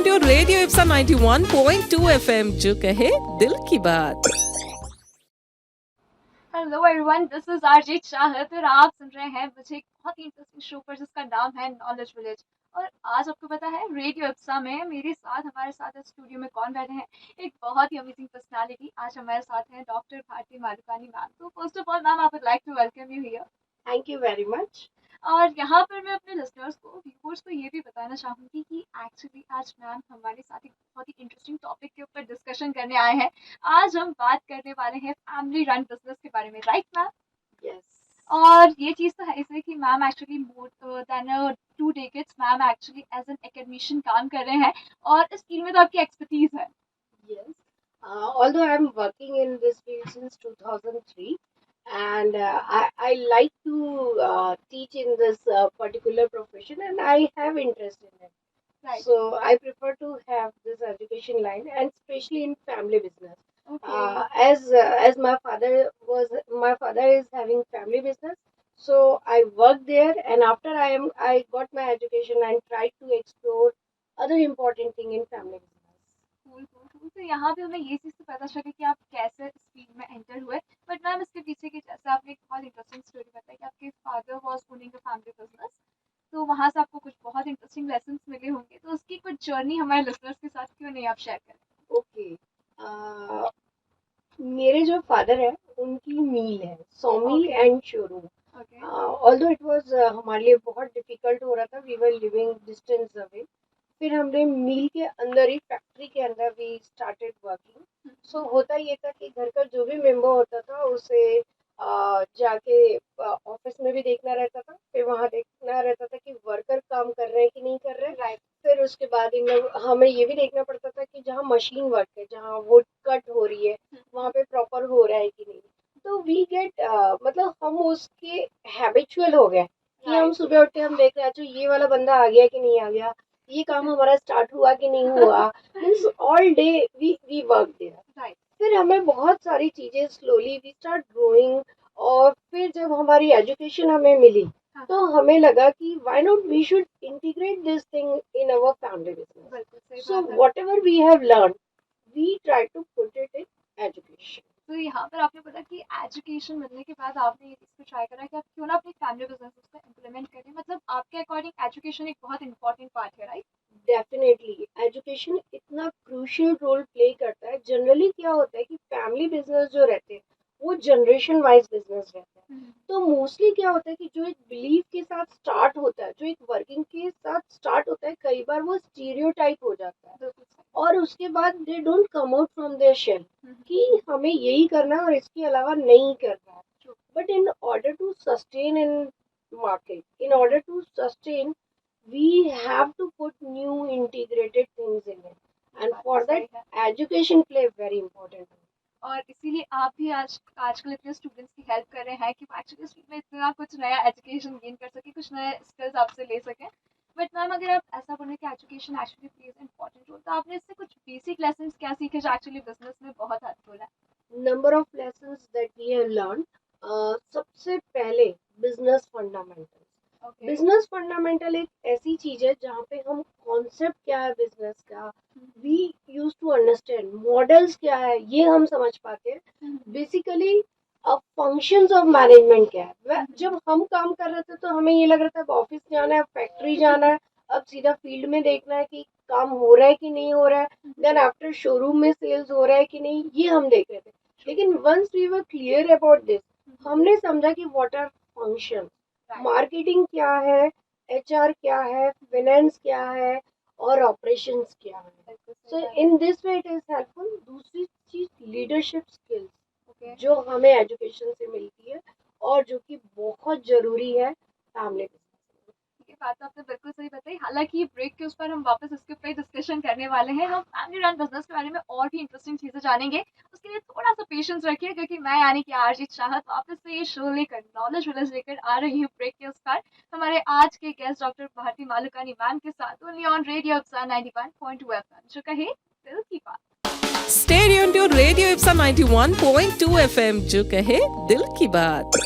To radio Ipsa 91.2 FM जो कहे दिल की बात। Hello everyone, this is RJ चाहत और आप सुन रहे हैं मुझे एक बहुत ही इंटरेस्टिंग शो पर जिसका नाम है नॉलेज विलेज। और आज आपको पता है रेडियो इप्सा में हमारे साथ इस स्टूडियो में कौन बैठे हैं, एक बहुत ही अमेजिंग पर्सनालिटी। आज हमारे साथ हैं डॉक्टर भारती मालुकानी मैम। तो first of all ma'am, I would like to welcome you here. Thank you very much. और यहाँ पर मैं अपने लिसनर्स को, व्यूअर्स को ये भी बताना चाहूँगी कि एक्चुअली आज मैम हमारे साथ एक बहुत ही इंटरेस्टिंग टॉपिक के ऊपर डिस्कशन करने आए हैं। आज हम बात करने वाले हैं फैमिली रन बिजनेस के बारे में, राइट मैम? यस। और ये चीज़ तो है इसलिए कि ma'am actually more than 2 decades ma'am actually as an academician काम कर रहे हैं और इस फील्ड में तो आपकी एक्सपर्टीज है। Yes. Although I'm working in this field since 2003, and I like to teach in this particular profession, and I have interest in it. Right. So I prefer to have this education line, and especially in family business. Okay. As my father is having family business, so I worked there, and after I got my education and tried to explore other important thing in family business. तो यहाँ पे हमें ये चीज़ तो पता चला कि आप कैसे इस फील्ड में एंटर हुए। बट मैम इसके पीछे की, जैसे आपने एक बहुत इंटरेस्टिंग स्टोरी बताई कि आपके father was owning a family business, तो वहाँ से आपको कुछ बहुत इंटरेस्टिंग लेसन्स मिले होंगे। तो उसकी कुछ जर्नी हमारे लिसनर्स के साथ क्यों नहीं आप शेयर करें? ओके। मेरे जो फादर है उनकी मील है, sawmill and showroom. Although it was हमारे लिए बहुत डिफिकल्ट हो रहा था, we were living distance away. फिर हमने मिल के अंदर ही, फैक्ट्री के अंदर वी स्टार्टेड वर्किंग। सो होता ये था कि घर का जो भी मेंबर होता था उसे जाके ऑफिस में भी देखना रहता था, फिर वहाँ देखना रहता था कि वर्कर काम कर रहे हैं कि नहीं कर रहे। राइट। फिर उसके बाद हमें ये भी देखना पड़ता था कि जहाँ मशीन वर्क है, जहाँ वुड कट हो रही है, वहाँ पे प्रॉपर हो रहा है कि नहीं। तो वी गेट मतलब हम उसके हैबिचुअल हो गए कि हम सुबह उठते हम देख रहे हैं, अच्छा ये वाला बंदा आ गया कि नहीं आ गया, ये काम हमारा स्टार्ट हुआ कि नहीं हुआ। Means all day we work there. फिर हमें बहुत सारी चीजें स्लोली वी स्टार्ट ग्रोइंग। और फिर जब हमारी एजुकेशन हमें मिली तो हमें लगा कि why not we should integrate this thing in our family business. So whatever we have learn we try to put it in education. तो यहाँ पर आपने पता कि एजुकेशन मिलने के बाद आपने ये चीज़ को ट्राई करा कि आप क्यों ना अपने फैमिली बिजनेस को इम्प्लीमेंट करें। मतलब आपके अकॉर्डिंग एजुकेशन एक बहुत इंपॉर्टेंट पार्ट है, राइट? डेफिनेटली एजुकेशन इतना क्रूशियल रोल प्ले करता है। जनरली क्या होता है कि फैमिली बिजनेस जो रहते हैं वो जनरेशन वाइज बिजनेस रहते हैं। तो मोस्टली क्या होता है कि जो एक बिलीफ के साथ स्टार्ट होता है, जो एक वर्किंग के साथ स्टार्ट होता है, कई बार वो स्टीरियोटाइप हो जाता है और उसके बाद they don't come out from their shell कि हमें यही करना है और इसके अलावा नहीं करना है। But in order to sustain in market, in order to sustain we have to put new integrated things in it, and for that education play a very important role. और इसीलिए आप भी आजकल इतने स्टूडेंट्स की हेल्प कर रहे हैं कि एक्चुअली इस फील्ड में इतना कुछ नया एजुकेशन गेन कर सके, कुछ नए स्किल्स आपसे ले सकें। बट मैम अगर आप ऐसा बोले कि education actually plays important role, तो आपने इससे कुछ बेसिक लेसन्स क्या सीखे जो एक्चुअली बिजनेस में बहुत हेल्पफुल है? Number of lessons that we have learn. सबसे पहले बिजनेस फंडामेंटल। बिजनेस फंडामेंटल एक ऐसी चीज है जहाँ पे हम कॉन्सेप्ट क्या है बिजनेस का, we use to understand models क्या है, ये हम समझ पाते हैं। बेसिकली फंक्शंस ऑफ मैनेजमेंट क्या है। जब हम काम कर रहे थे तो हमें ये लग रहा था ऑफिस जाना है, फैक्ट्री जाना है, अब सीधा फील्ड में देखना है कि काम हो रहा है कि नहीं हो रहा है, देन आफ्टर शोरूम में सेल्स हो रहा है कि नहीं, ये हम देख रहे थे। लेकिन once we were clear about this, हमने समझा कि व्हाट आर फंक्शन, मार्केटिंग क्या है, एचआर क्या है, फाइनेंस क्या है और ऑपरेशंस क्या है। So in this way it is helpful. दूसरी चीज लीडरशिप स्किल्स जो हमें एजुकेशन से मिलती है और जो कि बहुत जरूरी है फैमिली बिजनेस। ये बात तो आपने बिल्कुल सही बताई। हालांकि ब्रेक के उस पर हम वापस इसके ऊपर डिस्कशन करने वाले हैं। हम फैमिली रन बिजनेस के बारे में और भी इंटरेस्टिंग चीजें जानेंगे। उसके लिए थोड़ा सा पेशेंस रखिए क्योंकि मैं यानी कि आरजीत चाहत वापस से ये शो लेकर, नॉलेज विलेज लेकर आ रही हूँ ब्रेक के उस पर हमारे आज के guest doctor Bharti Malukani ma'am के साथ, only on radio Ipsa 91.2 FM जो कहे दिल की बात। Stay tuned to radio Ipsa 91.2 FM जो कहे दिल की बात।